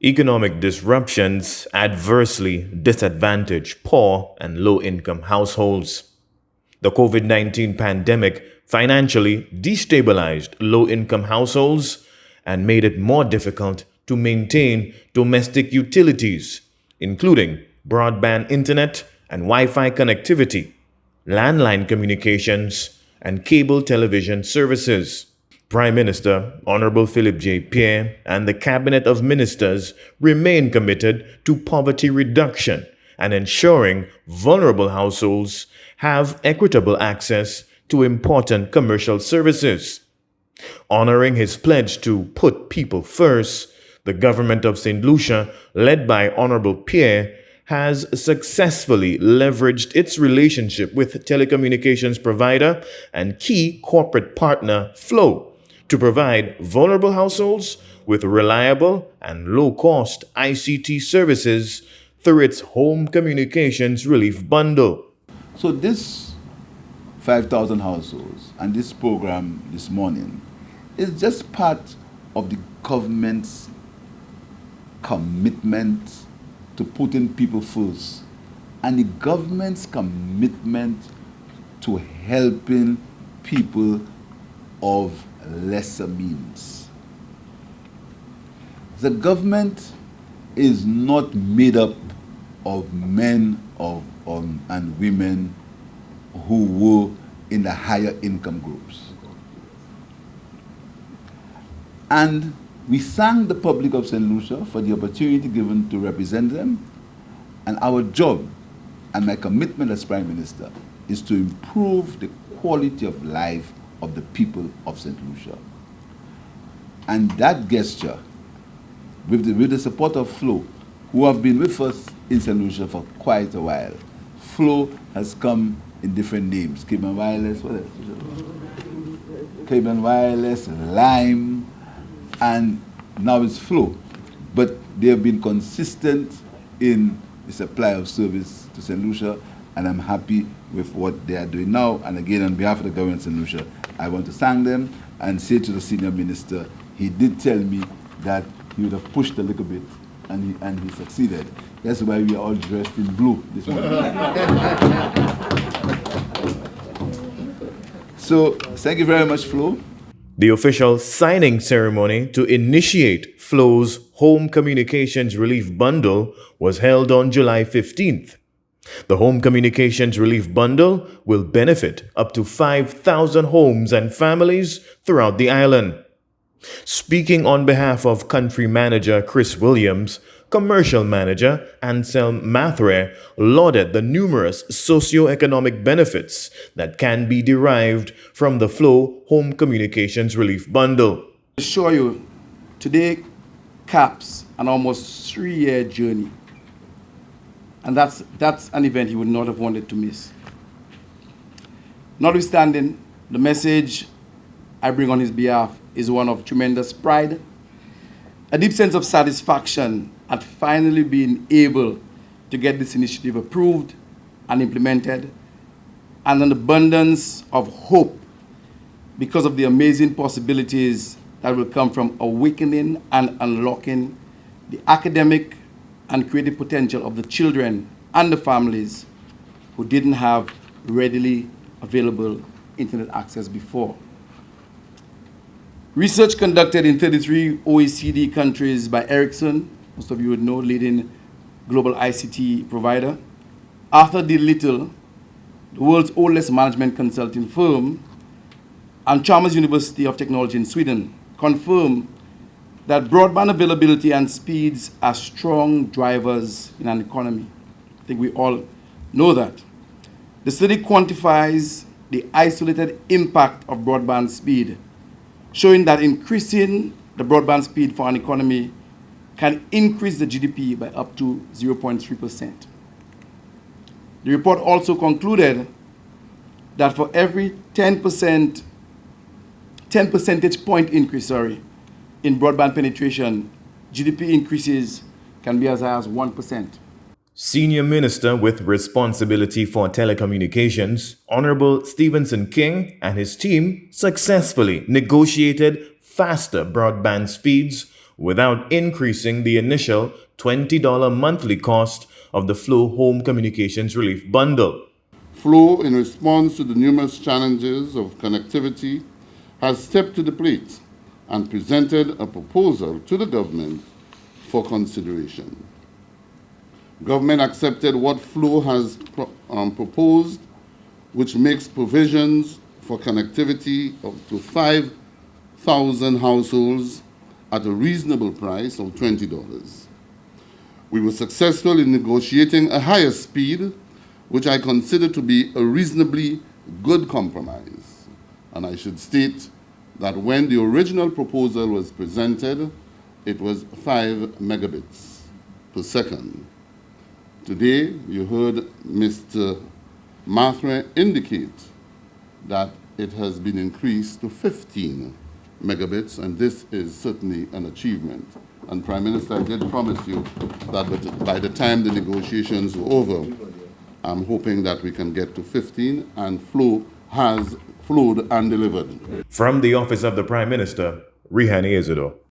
Economic disruptions adversely disadvantage poor and low income households. The COVID 19 pandemic financially destabilized low income households and made it more difficult to maintain domestic utilities, including broadband internet and Wi Fi connectivity, landline communications, and cable television services. Prime Minister Honorable Philip J. Pierre and the Cabinet of Ministers remain committed to poverty reduction and ensuring vulnerable households have equitable access to important commercial services. Honoring his pledge to put people first, the government of St. Lucia, led by Honorable Pierre, has successfully leveraged its relationship with telecommunications provider and key corporate partner Flow to provide vulnerable households with reliable and low-cost ICT services through its Home Communications Relief Bundle. So this 5,000 households and this program this morning is just part of the government's commitment to putting people first and the government's commitment to helping people of lesser means. The government is not made up of men and women who were in the higher income groups. And we thank the public of St. Lucia for the opportunity given to represent them. And our job and my commitment as Prime Minister is to improve the quality of life of the people of St. Lucia. And that gesture, with the support of Flo, who have been with us in St. Lucia for quite a while. Flo has come in different names. Cayman Wireless, what else? Cayman Wireless, Lime, and now it's Flo. But they have been consistent in the supply of service to St. Lucia, and I'm happy with what they are doing now. And again, on behalf of the government of St. Lucia, I want to thank them and say to the senior minister, he did tell me that he would have pushed a little bit, and he succeeded. That's why we are all dressed in blue this morning. So, thank you very much, Flo. The official signing ceremony to initiate Flow's Home Communications Relief Bundle was held on July 15th. The Home Communications Relief Bundle will benefit up to 5,000 homes and families throughout the island. Speaking on behalf of Country Manager Chris Williams, Commercial Manager Anselm Mathre lauded the numerous socio-economic benefits that can be derived from the Flow Home Communications Relief Bundle. I assure you, today caps an almost 3-year journey. And that's an event he would not have wanted to miss. Notwithstanding, the message I bring on his behalf is one of tremendous pride, a deep sense of satisfaction at finally being able to get this initiative approved and implemented, and an abundance of hope because of the amazing possibilities that will come from awakening and unlocking the academic and creative potential of the children and the families who didn't have readily available internet access before. Research conducted in 33 OECD countries by Ericsson, most of you would know, leading global ICT provider, Arthur D. Little, the world's oldest management consulting firm, and Chalmers University of Technology in Sweden confirm that broadband availability and speeds are strong drivers in an economy. I think we all know that. The study quantifies the isolated impact of broadband speed, showing that increasing the broadband speed for an economy can increase the GDP by up to 0.3%. The report also concluded that for every 10 percentage point increase, in broadband penetration, GDP increases can be as high as 1%. Senior Minister with responsibility for telecommunications, Honorable Stephenson King and his team successfully negotiated faster broadband speeds without increasing the initial $20 monthly cost of the Flow Home Communications Relief Bundle. Flow, in response to the numerous challenges of connectivity, has stepped to the plate and presented a proposal to the government for consideration. Government accepted what Flow has proposed, which makes provisions for connectivity up to 5,000 households at a reasonable price of $20. We were successful in negotiating a higher speed, which I consider to be a reasonably good compromise. And I should state that when the original proposal was presented, it was 5 megabits per second. Today, you heard Mr. Mathre indicate that it has been increased to 15 megabits, and this is certainly an achievement. And Prime Minister, I did promise you that by the time the negotiations were over, I'm hoping that we can get to 15, and Flow has flowed and delivered. From the office of the Prime Minister, Rihani Isidore.